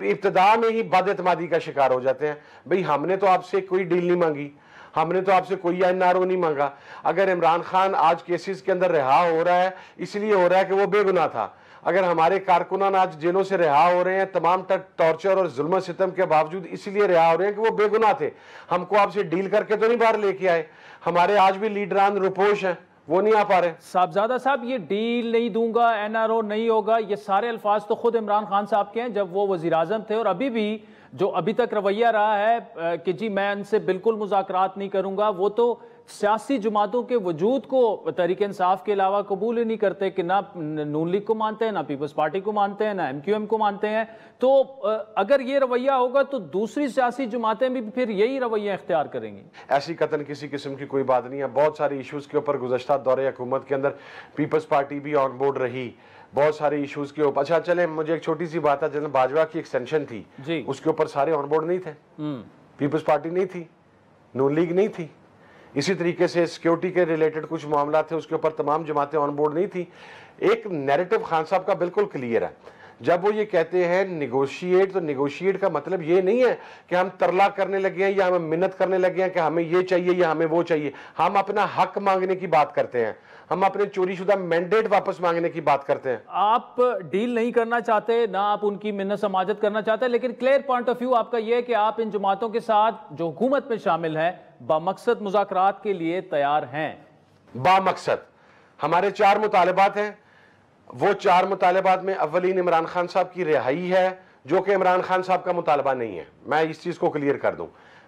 इब्तिदा में ही बदएतमादी का शिकार हो जाते हैं। भाई हमने तो आपसे कोई डील नहीं मांगी, हमने तो आपसे कोई NRO नहीं मांगा। अगर इमरान खान आज केसेस के अंदर रिहा हो रहा है इसलिए हो रहा है कि वो बेगुनाह था। अगर हमारे कारकुनान आज जेलों से रिहा हो रहे हैं तमाम टॉर्चर और जुल्म सितम के बावजूद इसलिए रिहा हो रहे हैं कि वो बेगुनाह थे। हमको आपसे डील करके तो नहीं बाहर लेके आए। हमारे आज भी लीडरान रुपोश हैं, वो नहीं आ पा रहे। साहबजादा साहब, ये डील नहीं दूंगा, NRO नहीं होगा, ये सारे अल्फाज तो खुद इमरान खान साहब के हैं जब वो वजीर आजम थे, और अभी भी जो अभी तक रवैया रहा है कि जी मैं इनसे बिल्कुल मुज़ाकरात नहीं करूंगा, वो तो सियासी जमातों के वजूद को तहरीक इंसाफ के अलावा कबूल ही नहीं करते कि ना नून लीग को मानते हैं, ना पीपल्स पार्टी को मानते हैं, ना MQM को मानते हैं। तो अगर ये रवैया होगा तो दूसरी सियासी जमातें भी फिर यही रवैया इख्तियार करेंगी। ऐसी कतन किसी किस्म की कोई बात नहीं है। बहुत सारे इशूज़ के ऊपर गुज़श्ता दौरे हुकूमत के अंदर पीपल्स पार्टी भी ऑन बोर्ड रही, बहुत सारे इश्यूज के ऊपर। अच्छा चले, मुझे एक छोटी सी बात है, जैसे बाजवा की एक्सटेंशन थी जी, उसके ऊपर सारे ऑन बोर्ड नहीं थे। पीपल्स पार्टी नहीं थी, नून लीग नहीं थी। इसी तरीके से सिक्योरिटी के रिलेटेड कुछ मामला थे, उसके ऊपर तमाम जमातें ऑन बोर्ड नहीं थी। एक नैरेटिव खान साहब का बिल्कुल क्लियर है। जब वो ये कहते हैं निगोशिएट, तो निगोशिएट का मतलब ये नहीं है कि हम तरला करने लगे हैं या हम मिन्नत करने लगे हैं कि हमें ये चाहिए या हमें वो चाहिए। हम अपना हक मांगने की बात करते हैं, हम अपने चोरीशुदा मैंडेट वापस मांगने की बात करते हैं। आप डील नहीं करना चाहते, ना आप उनकी मिन्नत समाजत करना चाहते, लेकिन क्लियर पॉइंट ऑफ व्यू आपका यह है कि आप इन जमातों के साथ जो हुकूमत में शामिल है बामकसद मुज़ाकरात के लिए तैयार हैं। बामकसद हमारे 4 मुतालबात हैं। वो 4 मुतालबात में अव्वलीन इमरान खान साहब की रिहाई है, जो कि इमरान खान साहब का मुतालबा नहीं है। मैं इस चीज़ को क्लियर कर दूं।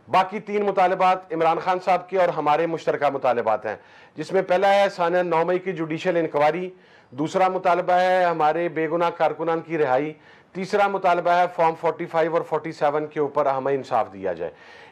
बाकी 3 मुतालबात इमरान खान साहब के और हमारे मुश्तरका मुतालबात हैं, जिसमें पहला है साने 9 मई की जुडिशल इंक्वायरी, दूसरा मुतालबा है हमारे बेगुनाह कारकुनान की रिहाई, तीसरा मुतालबा है फॉर्म 45 और 47 के ऊपर हमें इंसाफ दिया जाए।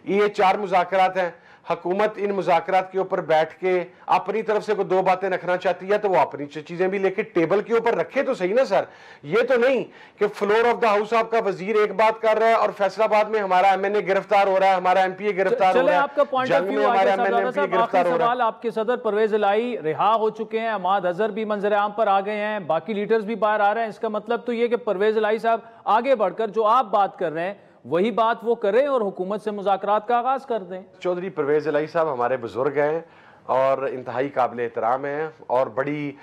ये 4 मुज़ाकरात हैं। हुकूमत इन मुज़ाकरात के ऊपर बैठ के अपनी तरफ से कोई 2 बातें रखना चाहती है तो वो अपनी चीजें भी लेके टेबल के ऊपर रखे तो सही ना सर। ये तो नहीं कि फ्लोर ऑफ द हाउस आपका वजीर एक बात कर रहा है और फैसलाबाद में हमारा MNA गिरफ्तार हो रहा है, हमारा MP गिरफ्तार हो रहा है। आपका पॉइंट ऑफ व्यू गिरफ्तार हो रहा है। आपके सदर परवेज इलाही रिहा हो चुके हैं, अहमद अजहर भी मंजर आम पर आ गए हैं, बाकी लीडर्स भी बाहर आ रहे हैं। इसका मतलब तो ये कि परवेज इलाही साहब आगे बढ़कर जो आप बात कर रहे हैं वही बात वो करें और हुकूमत से मुज़ाकरात का आगाज कर दें। चौधरी परवेज इलाही साहब हमारे बुजुर्ग हैं और इंतहाई काबिल एहतराम हैं और बड़ी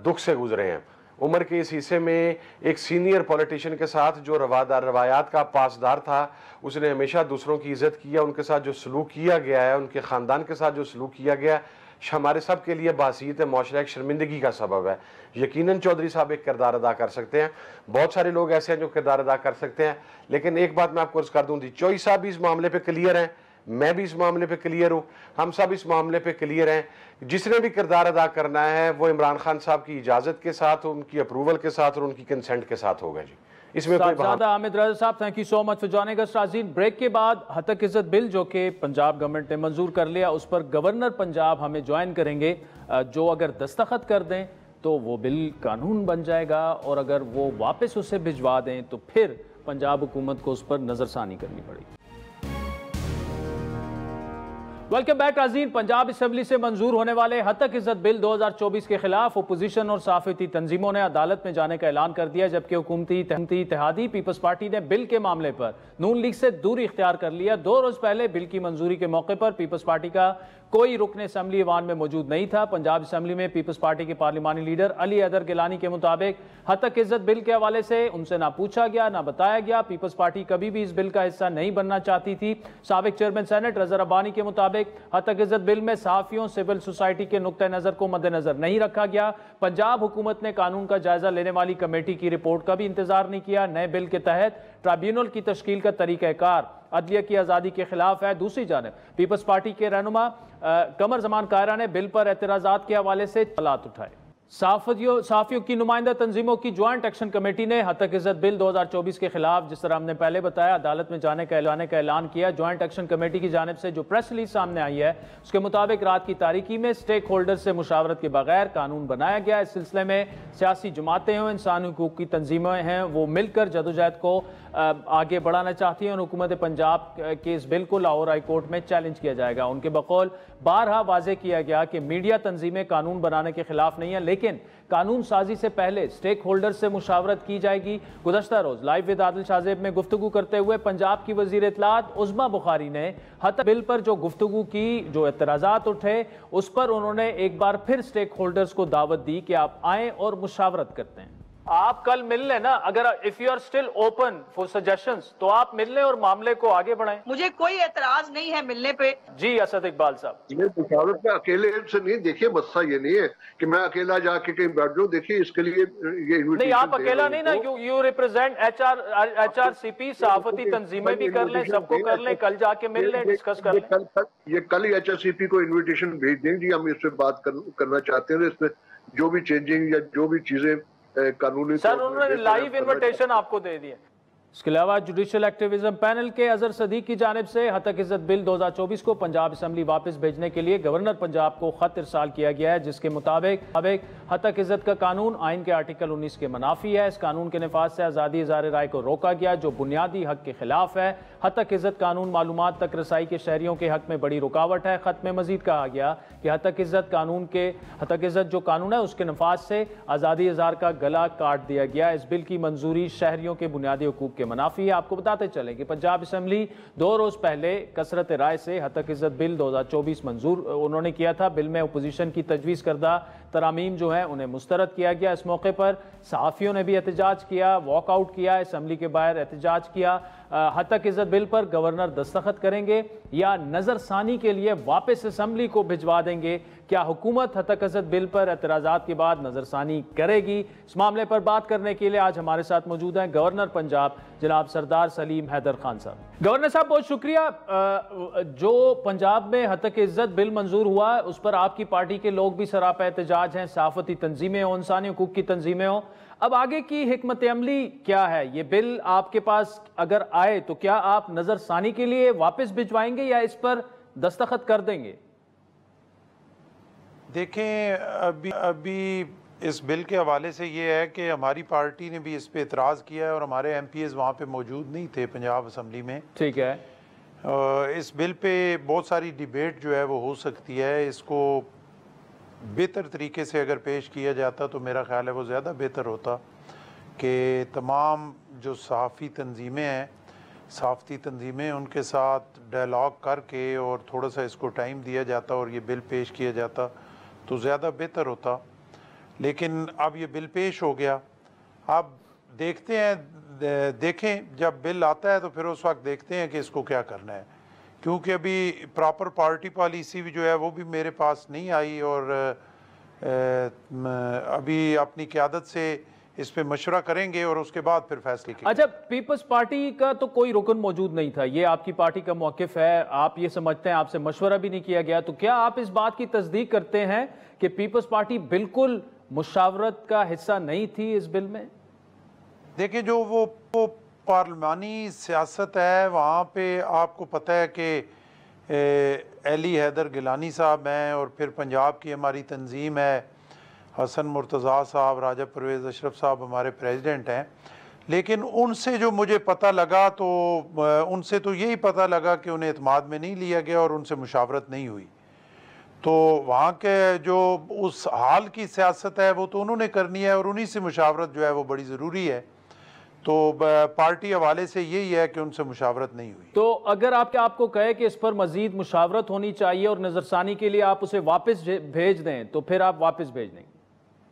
दुख से गुजरे हैं। उम्र के इस हिस्से में एक सीनियर पॉलिटिशियन के साथ जो रवायात का पासदार था, उसने हमेशा दूसरों की इज्जत किया। उनके साथ जो सलूक किया गया है, उनके ख़ानदान के साथ जो सलूक किया गया, हमारे सब के लिए बासीत माशरा एक शर्मिंदगी का सबब है। यकीनन चौधरी साहब एक किरदार अदा कर सकते हैं, बहुत सारे लोग ऐसे हैं जो किरदार अदा कर सकते हैं। लेकिन एक बात मैं आपको अर्ज कर दूं, चौधरी साहब भी इस मामले पे क्लियर हैं, मैं भी इस मामले पे क्लियर हूँ, हम सब इस मामले पे क्लियर हैं। जिसने भी किरदार अदा करना है वो इमरान खान साहब की इजाज़त के साथ, उनकी अप्रूवल के साथ और उनकी कंसेंट के साथ होगा जी। इसमें हामिद रजा साहब, thank you so much for joining us. नाज़रीन, ब्रेक के बाद हतक इज़्ज़त बिल जो कि पंजाब गवर्नमेंट ने मंजूर कर लिया, उस पर गवर्नर पंजाब हमें ज्वाइन करेंगे। जो अगर दस्तखत कर दें तो वो बिल कानून बन जाएगा और अगर वो वापस उसे भिजवा दें तो फिर पंजाब हुकूमत को उस पर नजरसानी करनी पड़ेगी। वेलकम बैक नाज़रीन। पंजाब असेंबली से मंजूर होने वाले हतक इज़्ज़त बिल 2024 के खिलाफ अपोजिशन और सहाफ़ती तंजीमों ने अदालत में जाने का ऐलान कर दिया, जबकि हुकूमती इत्तेहादी पीपल्स पार्टी ने बिल के मामले पर नून लीग से दूरी इख्तियार कर लिया। 2 रोज पहले बिल की मंजूरी के मौके पर पीपल्स पार्टी का कोई रुकन असेंबली ईवान में मौजूद नहीं था। पंजाब असेंबली में पीपल्स पार्टी के पार्लिमानी लीडर अली हैदर गिलानी के मुताबिक हतक इज़्ज़त बिल के हवाले से उनसे ना पूछा गया ना बताया गया। पीपल्स पार्टी कभी भी इस बिल का हिस्सा नहीं बनना चाहती थी। साबिक चेयरमैन सेनेट रज़ा रब्बानी के मुताबिक हतक इज़्ज़त बिल में सहाफ़ियों, सिविल सोसाइटी के नुक्ता नज़र को मद्देनजर नहीं रखा गया। पंजाब हुकूमत ने कानून का जायजा लेने वाली कमेटी की रिपोर्ट का भी इंतजार नहीं किया। नए बिल के तहत ट्राइब्यूनल की तश्कील का तरीक़ाकार अदलिया की आज़ादी के खिलाफ है। दूसरी जानब पीपल्स पार्टी के रहनुमा कमर जमान कायरा ने बिल पर एतराज़ात के हवाले से सवालात उठाए। साफियों की नुमाइंदा तंजीमों की ज्वाइंट एक्शन कमेटी ने हतक इज्जत बिल 2024 के खिलाफ, जिस तरह हमने पहले बताया, अदालत में जाने का ऐलान किया। ज्वाइंट एक्शन कमेटी की जानिब से जो प्रेस रिलीज सामने आई है उसके मुताबिक रात की तारीकी में स्टेक होल्डर से मुशावरत के बगैर कानून बनाया गया। इस सिलसिले में सियासी जमातें हों, इंसानी हुकूक की तंजीमें हैं, वो मिलकर जदोजहद को आगे बढ़ाना चाहती हैं और हुकूमत पंजाब के इस बिल को लाहौर हाई कोर्ट में चैलेंज किया जाएगा। उनके बकौल बारहा वाजे किया गया कि मीडिया तंजीमें कानून बनाने के खिलाफ नहीं है, लेकिन कानून साजी से पहले स्टेक होल्डर से मुशावरत की जाएगी। गुज़श्ता रोज लाइव विद आदिल शाहजेब में गुफ्तगू करते हुए पंजाब की वजीर इत्तलात उज़्मा बुखारी ने हतक बिल पर जो गुफ्तगू की, जो एतराज़ात उठे, उस पर उन्होंने एक बार फिर स्टेक होल्डर्स को दावत दी कि आप आएँ और मुशावरत करते हैं। आप कल मिल लें ना, अगर if you are still open for suggestions तो आप मिल लें और मामले को आगे बढ़ाएं। मुझे कोई एतराज नहीं है मिलने पे। जी असद इकबाल साहब, ये मुशावरत में अकेले से नहीं, देखिए मसला ये नहीं है कि मैं अकेला जाके कहीं बैठ जाऊं। देखिए इसके लिए ये नहीं, आप अकेला नहीं ना, यू रिप्रेजेंट HRCP, सहाफती तंजीमें भी कर लें, सबको कर लें, कल जाके मिल लें, डिस्कस कर लें। ये कल ही HRCP को इन्विटेशन भेज दें जी, हम इस पे बात करना चाहते हैं, इसमें जो भी चेंजिंग या जो भी चीजें कानूनी सर उन्होंने लाइव इन्विटेशन आपको दे दिया। इसके अलावा जुडिशल एक्टिविज्म पैनल के अजहर सदीक की जानिब से हतक इज्जत बिल 2024 को पंजाब असम्बली वापस भेजने के लिए गवर्नर पंजाब को खत इरसाल किया गया है, जिसके मुताबिक हतक इज्जत का कानून आइन के आर्टिकल 19 के मनाफी है। इस कानून के नफाज से आज़ादी इज़हार राय को रोका गया, जो बुनियादी हक के खिलाफ है। हतक इज्जत कानून मालूमात तक रसाई के शहरियों के हक में बड़ी रुकावट है। खत में मजीद कहा गया कि हतक इज्जत जो कानून है उसके नफाज से आज़ादी इज़हार का गला काट दिया गया। इस बिल की मंजूरी शहरियों के बुनियादी हुकूक के मनाफी है। आपको बताते चले कि पंजाब असम्बली 2 रोज पहले कसरत राय से हतक इज्जत बिल 2024 मंजूर उन्होंने किया था। बिल में अपोजिशन की तजवीज़ करदा तरामीम जो है उन्हें मुस्तरद किया गया। इस मौके पर सहाफ़ियों ने भी एहतजाज किया, वॉकआउट किया, असम्बली के बाहर एहतजाज किया। हतक इज्जत बिल पर गवर्नर दस्तखत करेंगे या नज़रसानी के लिए वापस असम्बली को भिजवा देंगे? क्या हुकूमत हतक इज्जत बिल पर एतराज़ात के बाद नज़रसानी करेगी? इस मामले पर बात करने के लिए आज हमारे साथ मौजूद हैं गवर्नर पंजाब जनाब सरदार सलीम हैदर खान साहब। गवर्नर साहब बहुत शुक्रिया। जो पंजाब में हतक इज्जत बिल मंजूर हुआ उस पर आपकी पार्टी के लोग भी सरापा एहतजाज हैं, सहाफ़ती तंजीमें हों, इंसानी हुकूक की तंजीमें हों। अब आगे की हिकमत अमली क्या है? ये बिल आपके पास अगर आए तो क्या आप नजरसानी के लिए वापस भिजवाएंगे या इस पर दस्तखत कर देंगे? देखें, अभी इस बिल के हवाले से ये है कि हमारी पार्टी ने भी इस पे एतराज़ किया है और हमारे MPs वहाँ पे मौजूद नहीं थे पंजाब असम्बली में। ठीक है। इस बिल पे बहुत सारी डिबेट जो है वो हो सकती है। इसको बेहतर तरीके से अगर पेश किया जाता तो मेरा ख्याल है वो ज़्यादा बेहतर होता कि तमाम जो सहाफ़ी तंजीमें हैं, सहाफ़ती तंजीमें, उनके साथ डायलॉग करके और थोड़ा सा इसको टाइम दिया जाता और ये बिल पेश किया जाता तो ज़्यादा बेहतर होता। लेकिन अब ये बिल पेश हो गया, अब देखते हैं, देखें जब बिल आता है तो फिर उस वक्त देखते हैं कि इसको क्या करना है, क्योंकि अभी प्रॉपर पार्टी पॉलिसी भी जो है वो भी मेरे पास नहीं आई और अभी अपनी क़यादत से इस पे मशवरा करेंगे और उसके बाद फिर फैसले की। अच्छा, पीपल्स पार्टी का तो कोई रुकन मौजूद नहीं था, ये आपकी पार्टी का मौक़िफ़ है, आप ये समझते हैं, आपसे मशवरा भी नहीं किया गया, तो क्या आप इस बात की तस्दीक करते हैं कि पीपल्स पार्टी बिल्कुल मुशावरत का हिस्सा नहीं थी इस बिल में? देखिए, जो वो पार्लिमानी सियासत है वहाँ पे आपको पता है कि अली हैदर गिलानी साहब हैं और फिर पंजाब की हमारी तंजीम है, हसन मुर्तज़ा साहब, राजा परवेज़ अशरफ साहब हमारे प्रेसिडेंट हैं। लेकिन उनसे जो मुझे पता लगा तो उनसे तो यही पता लगा कि उन्हें एतमाद में नहीं लिया गया और उनसे मुशावरत नहीं हुई। तो वहाँ के जो उस हाल की सियासत है वो तो उन्होंने करनी है और उन्हीं से मुशावरत जो है वो बड़ी ज़रूरी है। तो पार्टी हवाले से यही है कि उनसे मुशावरत नहीं हुई। तो अगर आपको कहे कि इस पर मजीद मुशावरत होनी चाहिए और नज़रसानी के लिए आप उसे वापस भेज दें तो फिर आप वापस भेज देंगे?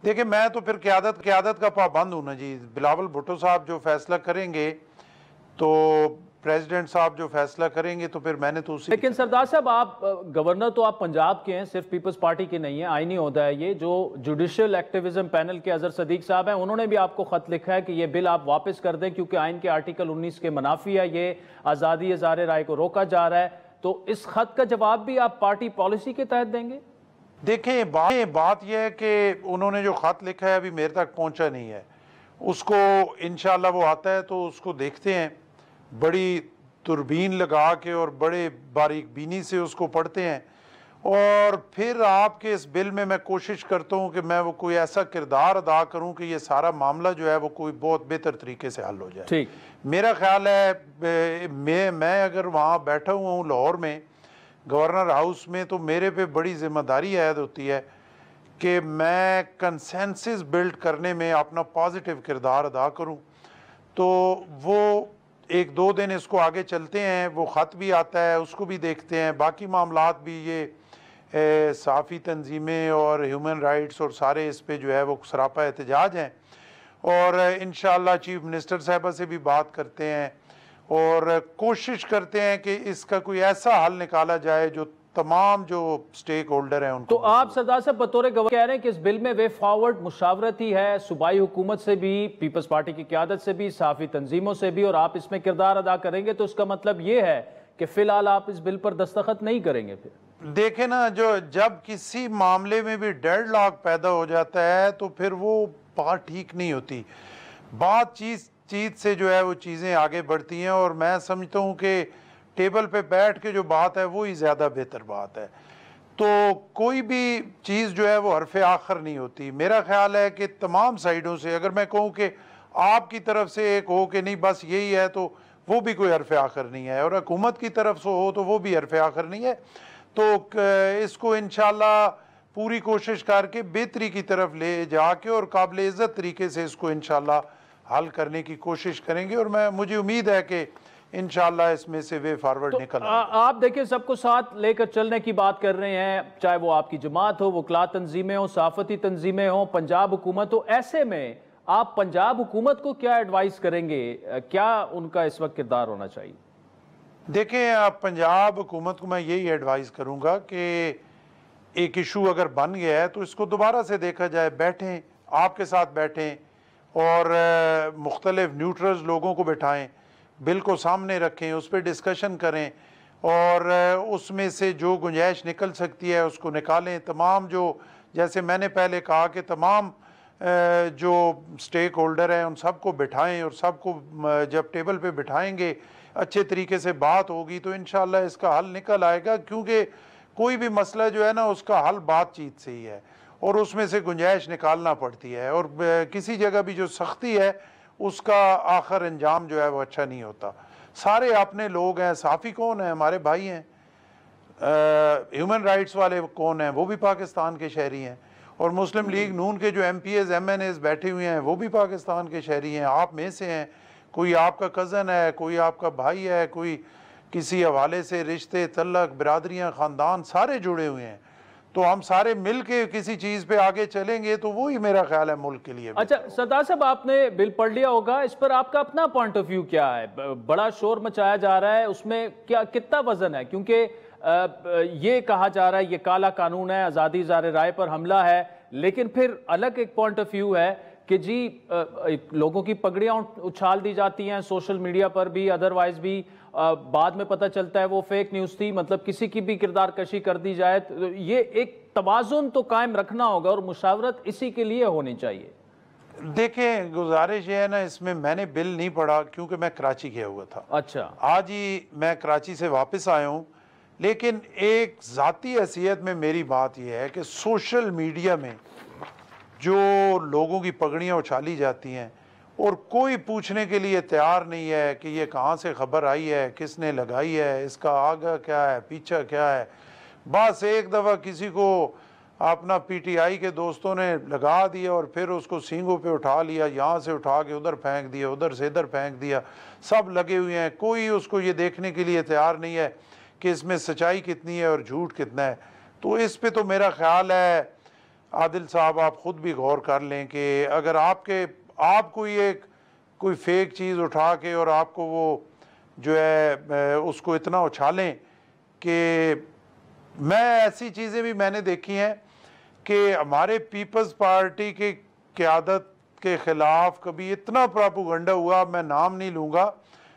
देखिए, मैं तो फिर क़यादत का पाबंद हूँ ना जी। बिलावल भुट्टो साहब जो फैसला करेंगे तो प्रेसिडेंट साहब जो फैसला करेंगे तो फिर मैंने तो उसी। लेकिन सरदार साहब, आप गवर्नर तो आप पंजाब के हैं, सिर्फ पीपल्स पार्टी के नहीं है, आईनी ओहदा है ये। जो जुडिशियल एक्टिविज्म पैनल के अजहर सदीक साहब हैं उन्होंने भी आपको खत लिखा है कि ये बिल आप वापस कर दें क्योंकि आइन के आर्टिकल 19 के मनाफी है, ये आज़ादी इज़हार राय को रोका जा रहा है। तो इस खत का जवाब भी आप पार्टी पॉलिसी के तहत देंगे? देखें, बात यह है कि उन्होंने जो ख़त लिखा है अभी मेरे तक पहुंचा नहीं है, उसको इंशाल्लाह वो आता है तो उसको देखते हैं, बड़ी दूरबीन लगा के और बड़े बारीक बीनी से उसको पढ़ते हैं, और फिर आपके इस बिल में मैं कोशिश करता हूँ कि मैं वो कोई ऐसा किरदार अदा करूँ कि ये सारा मामला जो है वो कोई बहुत बेहतर तरीके से हल हो जाए। ठीक, मेरा ख्याल है मैं अगर वहाँ बैठा हुआ हूँ लाहौर में गवर्नर हाउस में, तो मेरे पे बड़ी जिम्मेदारी आयद होती है कि मैं कंसेंसस बिल्ड करने में अपना पॉजिटिव किरदार अदा करूं। तो वो 1-2 दिन इसको आगे चलते हैं, वो ख़त भी आता है उसको भी देखते हैं, बाकी मामलात भी ये साफ़ी तंजीमें और ह्यूमन राइट्स और सारे इस पे जो है वो सरापा एहतजाज हैं, और इंशाअल्लाह चीफ मिनिस्टर साहबा से भी बात करते हैं और कोशिश करते हैं कि इसका कोई ऐसा हल निकाला जाए जो तमाम जो स्टेक होल्डर हैं उनको। तो आप सरदार साहब बतौर गवर्नर कह रहे हैं कि इस बिल में वे फॉरवर्ड मुशावरत ही है, सूबाई हुकूमत से भी, पीपल्स पार्टी की क़यादत से भी, साफ़ी तंजीमों से भी, और आप इसमें किरदार अदा करेंगे, तो उसका मतलब ये है कि फिलहाल आप इस बिल पर दस्तखत नहीं करेंगे। फिर देखें ना, जो जब किसी मामले में भी डेडलॉक पैदा हो जाता है तो फिर वो बात ठीक नहीं होती, बातचीत से जो है वो चीज़ें आगे बढ़ती हैं, और मैं समझता हूँ कि टेबल पे बैठ के जो बात है वो ही ज़्यादा बेहतर बात है। तो कोई भी चीज़ जो है वो हरफ आखिर नहीं होती। मेरा ख्याल है कि तमाम साइडों से, अगर मैं कहूँ कि आपकी तरफ से एक हो कि नहीं बस यही है, तो वो भी कोई हरफ आखिर नहीं है, और हुकूमत की तरफ से हो तो वो भी हरफ आखिर नहीं है। तो इसको इंशाल्लाह पूरी कोशिश करके बेहतरी की तरफ ले जाके और काबिल इज़्ज़त तरीके से इसको इंशाल्लाह हल करने की कोशिश करेंगे, और मुझे उम्मीद है कि इंशाल्लाह इसमें से वे फॉरवर्ड निकल आप देखिए, सबको साथ लेकर चलने की बात कर रहे हैं, चाहे वो आपकी जमात हो, वकला तंजीमें हो, सहाफती तंजीमें हो, पंजाब हुकूमत हो। ऐसे में आप पंजाब हुकूमत को क्या एडवाइस करेंगे, क्या उनका इस वक्त किरदार होना चाहिए? देखें, पंजाब हुकूमत को मैं यही एडवाइस करूँगा कि एक इशू अगर बन गया है तो इसको दोबारा से देखा जाए, बैठें, आपके साथ बैठें और मुख्तलिफ न्यूट्रल्स लोगों को बिठाएं, बिल को सामने रखें, उस पर डिस्कशन करें, और उसमें से जो गुंजाइश निकल सकती है उसको निकालें। तमाम जो, जैसे मैंने पहले कहा कि तमाम जो स्टेक होल्डर हैं उन सबको बिठाएं, और सबको जब टेबल पे बिठाएंगे, अच्छे तरीके से बात होगी, तो इंशाल्लाह इसका हल निकल आएगा। क्योंकि कोई भी मसला जो है ना उसका हल बातचीत से ही है, और उसमें से गुंजाइश निकालना पड़ती है, और किसी जगह भी जो सख्ती है उसका आखिर अंजाम जो है वो अच्छा नहीं होता। सारे अपने लोग हैं, साफ़ी कौन है, हमारे भाई हैं, ह्यूमन राइट्स वाले कौन हैं, वो भी पाकिस्तान के शहरी हैं, और मुस्लिम लीग नून के जो MPs MNAs बैठे हुए हैं वो भी पाकिस्तान के शहरी हैं, आप में से हैं, कोई आपका कज़न है, कोई आपका भाई है, कोई किसी हवाले से रिश्ते तल्लक बिरादरियाँ ख़ानदान सारे जुड़े हुए हैं। तो हम सारे मिल के किसी चीज़ पे आगे चलेंगे तो वो ही मेरा ख्याल है मुल्क के लिए। अच्छा सरदार साहब, आपने बिल पढ़ लिया होगा, इस पर आपका अपना पॉइंट ऑफ व्यू क्या है? बड़ा शोर मचाया जा रहा है, उसमें क्या कितना वजन है? क्योंकि ये कहा जा रहा है ये काला कानून है, आज़ादी इज़हार राय पर हमला है, लेकिन फिर अलग एक पॉइंट ऑफ व्यू है कि जी लोगों की पगड़ियां उछाल दी जाती हैं सोशल मीडिया पर भी, अदरवाइज भी बाद में पता चलता है वो फेक न्यूज़ थी, मतलब किसी की भी किरदार कशी कर दी जाए। तो ये एक तवाज़ुन तो कायम रखना होगा, और मुशावरत इसी के लिए होनी चाहिए। देखें, गुजारिश है ना, इसमें मैंने बिल नहीं पढ़ा क्योंकि मैं कराची गया हुआ था। अच्छा, आज ही मैं कराची से वापस आया हूँ, लेकिन एक ज़ाती हैसियत में मेरी बात यह है कि सोशल मीडिया में जो लोगों की पगड़ियाँ उछाली जाती हैं और कोई पूछने के लिए तैयार नहीं है कि ये कहाँ से ख़बर आई है, किसने लगाई है, इसका आगा क्या है, पीछा क्या है। बस एक दफ़ा किसी को अपना PTI के दोस्तों ने लगा दिया और फिर उसको सींगों पे उठा लिया, यहाँ से उठा के उधर फेंक दिया, उधर से इधर फेंक दिया, सब लगे हुए हैं। कोई उसको ये देखने के लिए तैयार नहीं है कि इसमें सच्चाई कितनी है और झूठ कितना है। तो इस पे तो मेरा ख्याल है आदिल साहब आप ख़ुद भी गौर कर लें कि अगर आप कोई फेक चीज़ उठा के और आपको वो जो है उसको इतना उछालें कि मैं ऐसी चीज़ें भी मैंने देखी हैं कि हमारे पीपल्स पार्टी की क़यादत के ख़िलाफ़ कभी इतना प्रोपेगेंडा हुआ, मैं नाम नहीं लूँगा,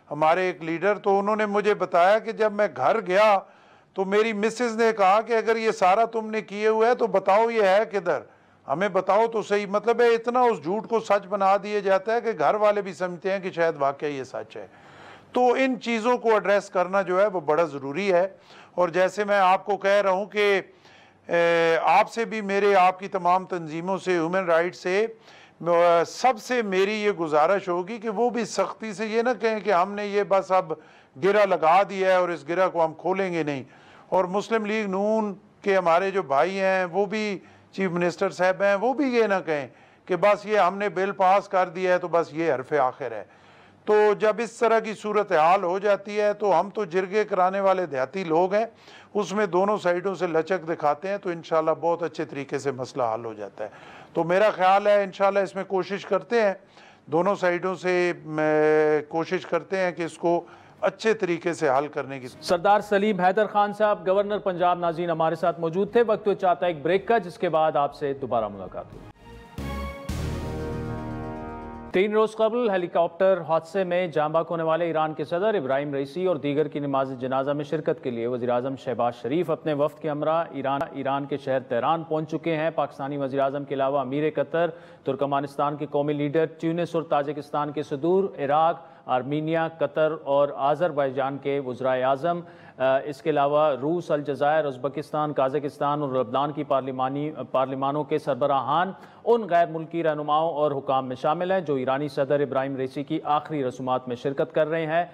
हमारे एक लीडर, तो उन्होंने मुझे बताया कि जब मैं घर गया तो मेरी मिसेस ने कहा कि अगर ये सारा तुमने किए हुए है तो बताओ ये है किधर, हमें बताओ तो सही। मतलब है इतना उस झूठ को सच बना दिया जाता है कि घर वाले भी समझते हैं कि शायद वाकई ये सच है। तो इन चीज़ों को एड्रेस करना जो है वो बड़ा ज़रूरी है। और जैसे मैं आपको कह रहा हूँ कि आपसे भी, मेरे आपकी तमाम तंजीमों से, ह्यूमन राइट्स से सबसे मेरी ये गुजारिश होगी कि वो भी सख्ती से ये ना कहें कि हमने ये बस अब गिरा लगा दिया है और इस गिरा को हम खोलेंगे नहीं। और मुस्लिम लीग नून के हमारे जो भाई हैं, वो भी चीफ मिनिस्टर साहब हैं, वो भी ये ना कहें कि बस ये हमने बिल पास कर दिया है तो बस ये हरफ आखिर है। तो जब इस तरह की सूरत हाल हो जाती है तो हम तो जिरगे कराने वाले देहाती लोग हैं, उसमें दोनों साइडों से लचक दिखाते हैं तो इंशाल्लाह बहुत अच्छे तरीके से मसला हल हो जाता है। तो मेरा ख्याल है इंशाल्लाह इसमें कोशिश करते हैं, दोनों साइडों से कोशिश करते हैं कि इसको अच्छे तरीके से हल करने की। सरदार सलीम हैदर खान साहब, गवर्नर पंजाब नाज़रीन हमारे साथ मौजूद थे। वक्त चाहता है एक ब्रेक का, जिसके बाद आपसे दोबारा मुलाकात होगी। 3 रोज कबल हेलीकॉप्टर हादसे में जाँ बाक होने वाले ईरान के सदर इब्राहिम रईसी और दीगर की नमाज जनाजा में शिरकत के लिए वज़ीर आज़म शहबाज शरीफ अपने वफ्द के हमरा ईरान के शहर तेहरान पहुँच चुके हैं। पाकिस्तानी वज़ीर आज़म के अलावा अमीर कतर, तुर्कमानिस्तान के कौमी लीडर, ट्यूनिस और ताजिकिस्तान के सदूर, इराक, आर्मीनिया, कतर और आज़रबाईजान के वज़राए आज़म, इसके अलावा रूस, अलजायर, उज़्बेकिस्तान, काज़ाकिस्तान और लबनान की पार्लिमानों के सरबराहान उन गैर मुल्की रहनुमाओं और हुकाम में शामिल हैं जो ईरानी सदर इब्राहिम रईसी की आखिरी रसूमात में शिरकत कर रहे हैं।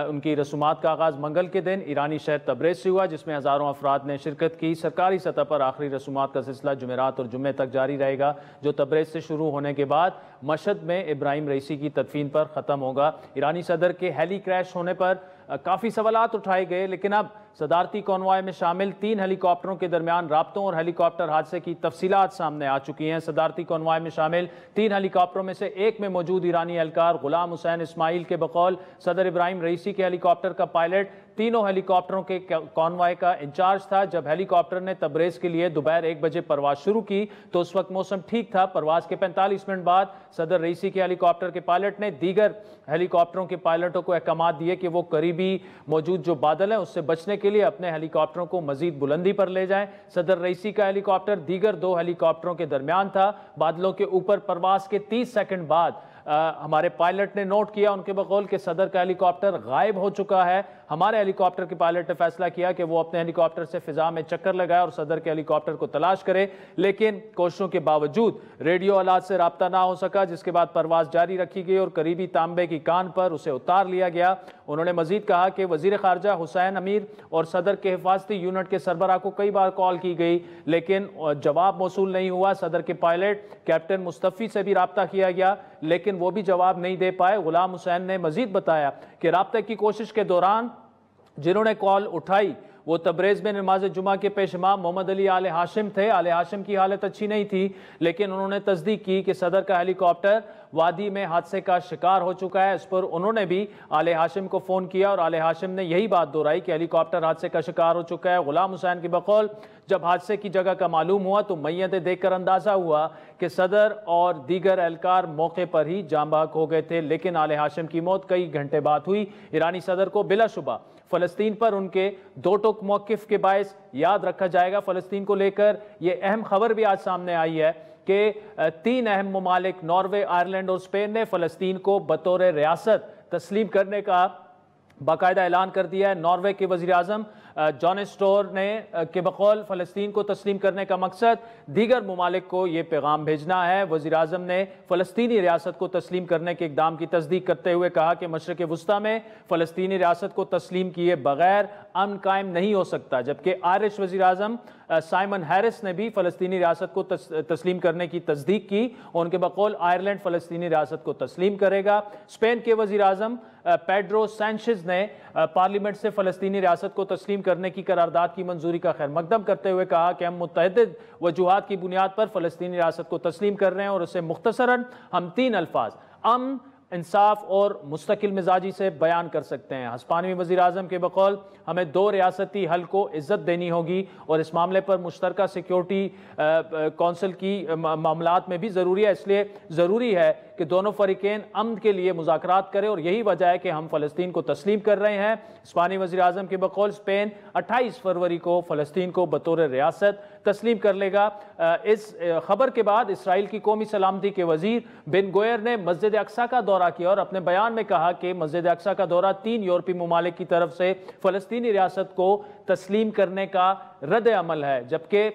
उनकी रसूमात का आगाज़ मंगल के दिन ईरानी शहर तब्रेज़ से हुआ, जिसमें हज़ारों अफराद ने शिरकत की। सरकारी सतह पर आखिरी रसूमात का सिलसिला जुमेरात और जुम्मे तक जारी रहेगा, जो तब्रेज़ से शुरू होने के बाद मशहद में इब्राहिम रईसी की तदफीन पर ख़त्म होगा। ईरानी सदर के हेली क्रैश होने पर काफ़ी सवालात उठाए गए, लेकिन अब सदारती कॉन्वॉय में शामिल 3 हेलीकॉप्टरों के दरमियान राब्तों और हेलीकॉप्टर हादसे की तफसीलात सामने आ चुकी हैं। सदारती कॉन्वॉय में शामिल 3 हेलीकॉप्टरों में से एक में मौजूद ईरानी एहलकार गुलाम हुसैन इस्माइल के बकौल सदर इब्राहिम रईसी के हेलीकॉप्टर का पायलट तीनों हेलीकॉप्टरों के कॉन्वॉय का इंचार्ज था। जब हेलीकॉप्टर ने तब्रेज़ के लिए दोपहर 1 बजे परवाज शुरू की तो उस वक्त मौसम ठीक था। परवाज के 45 मिनट बाद सदर रईसी के हेलीकॉप्टर के पायलट ने दीगर हेलीकॉप्टरों के पायलटों को अहकाम दिए कि वो करीबी मौजूद जो बादल है उससे बचने के लिए अपने हेलीकॉप्टरों को मजीद बुलंदी पर ले जाएं। सदर रईसी का हेलीकॉप्टर दीगर 2 हेलीकॉप्टरों के दरमियान था। बादलों के ऊपर परवाज के 30 सेकंड बाद हमारे पायलट ने नोट किया उनके बकौल के सदर का हेलीकॉप्टर गायब हो चुका है। हमारे हेलीकॉप्टर के पायलट ने फैसला किया कि वो अपने हेलीकॉप्टर से फिजा में चक्कर लगाए और सदर के हेलीकॉप्टर को तलाश करे, लेकिन कोशिशों के बावजूद रेडियो आलात से राब्ता ना हो सका, जिसके बाद परवाज जारी रखी गई और करीबी तांबे की कान पर उसे उतार लिया गया। उन्होंने मजीद कहा कि वजीर खारजा हुसैन अमीर और सदर के हिफाजती यूनिट के सरबराह को कई बार कॉल की गई, लेकिन जवाब मौसूल नहीं हुआ। सदर के पायलट कैप्टन मुस्तफ़ी से भी राब्ता किया गया, लेकिन वो भी जवाब नहीं दे पाए। गुलाम हुसैन ने मजीद बताया कि राब्ते की कोशिश के दौरान जिन्होंने कॉल उठाई वो तब्रेज़ में नमाज जुमा के पेश इमाम मोहम्मद अली आले हाशिम थे। आले हाशिम की हालत अच्छी नहीं थी, लेकिन उन्होंने तस्दीक की कि सदर का हेलीकॉप्टर वादी में हादसे का शिकार हो चुका है। इस पर उन्होंने भी आले हाशिम को फ़ोन किया और आले हाशिम ने यही बात दोहराई कि हेलीकॉप्टर हादसे का शिकार हो चुका है। गुलाम हुसैन की बकौल जब हादसे की जगह का मालूम हुआ तो मैयतें देखकर अंदाज़ा हुआ कि सदर और दीगर एहलकार मौके पर ही जाँ बाक हो गए थे, लेकिन आले हाशिम की मौत कई घंटे बाद हुई। ईरानी सदर को बिलाशुबा फ़लस्तीन पर उनके 2 टुक मौक़िफ़ के बायस याद रखा जाएगा। फ़लस्तीन को लेकर यह अहम खबर भी आज सामने आई है कि 3 अहम ममालिक नॉर्वे, आयरलैंड और स्पेन ने फ़लस्तीन को बतौर रियासत तस्लीम करने का बाकायदा ऐलान कर दिया है। नॉर्वे के वज़ीर आज़म जॉन स्टोर ने के बकौल फ़लस्तीन को तस्लीम करने का मकसद दीगर ममालिक को ये पैगाम भेजना है। वज़ीर आज़म ने फ़लस्तीनी रियासत को तस्लीम करने के इक़दाम की तस्दीक करते हुए कहा कि मशरिक़ वुस्ता में फ़लस्तीनी रियासत को तस्लीम किए बगैर अमन कायम नहीं हो सकता। जबकि आयरिश वज़ीर आज़म साइमन हैरिस ने भी फ़लस्तीनी रियासत को तस्लीम करने की तस्दीक की। उनके बकौल आयरलैंड फ़लस्तीनी रियासत को तस्लीम करेगा। स्पेन के वज़ीर आज़म पेड्रो सैंचेज़ ने पार्लियामेंट से फ़लस्तीनी रियासत को तस्लीम करने की करारदाद की मंजूरी का खैर मकदम करते हुए कहा कि हम मुत्तहिद वजूहात की बुनियाद पर फ़लस्तीनी रियासत को तस्लीम कर रहे हैं और उसे मुख्तसरन हम 3 अल्फाज अमन, इंसाफ और मुस्तकिल मिजाजी से बयान कर सकते हैं। हस्पानवी वज़ीर आज़म के बकौल हमें 2 रियासती हल को इज़्ज़त देनी होगी और इस मामले पर मुश्तरका सिक्योरिटी कौंसिल की मामलात में भी ज़रूरी है। इसलिए ज़रूरी है कि दोनों फरीकें अमन के लिए मुज़ाकरात करें और यही वजह है कि हम फ़लस्तीन को तस्लीम कर रहे हैं। स्पेनी वज़ीर आज़म के बकौल स्पेन 28 फरवरी को फ़लस्तीन को बतौर रियासत तस्लीम कर लेगा। इस खबर के बाद इसराइल की कौमी सलामती के वज़ीर बिन गोयर ने मस्जिद अक्सा का दौरा किया और अपने बयान में कहा कि मस्जिद अक्सा का दौरा 3 यूरोपीय ममालिक की तरफ से फ़लस्तीनी रियासत को तस्लीम करने का रद्द अमल है, जबकि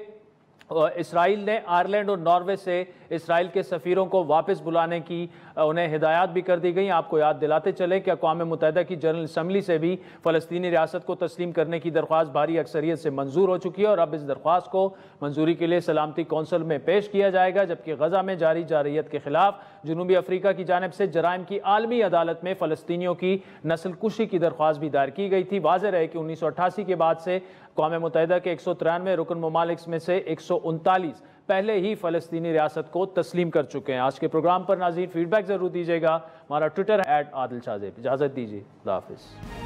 इसराइल ने आयरलैंड और नॉर्वे से इसराइल के सफ़ीरों को वापस बुलाने की उन्हें हिदायत भी कर दी गई। आपको याद दिलाते चले कि अक़वाम मुत्तहिदा की जनरल असम्बली से भी फ़लस्तीनी रियासत को तस्लीम करने की दरख्वास्त भारी अक्सरियत से मंजूर हो चुकी है और अब इस दरख्वास्त को मंजूरी के लिए सलामती कौंसिल में पेश किया जाएगा। जबकि गजा में जारी जारहियत के खिलाफ जनूबी अफ्रीका की जानिब से जराइम की आलमी अदालत में फ़लस्तीनियों की नस्ल कुशी की दरख्वास्त भी दायर की गई थी। वाज़ेह रहे कि 1988 के बाद से अक़वाम मुत्तहिदा के 193 रुकन ममालिक में से 139 पहले ही फ़लस्तीनी रियासत को तस्लीम कर चुके हैं। आज के प्रोग्राम पर नाज़रीन फीडबैक ज़रूर दीजिएगा। हमारा ट्विटर @आदिल शाहज़ेब। इजाज़त दीजिए, खुदा हाफ़िज़।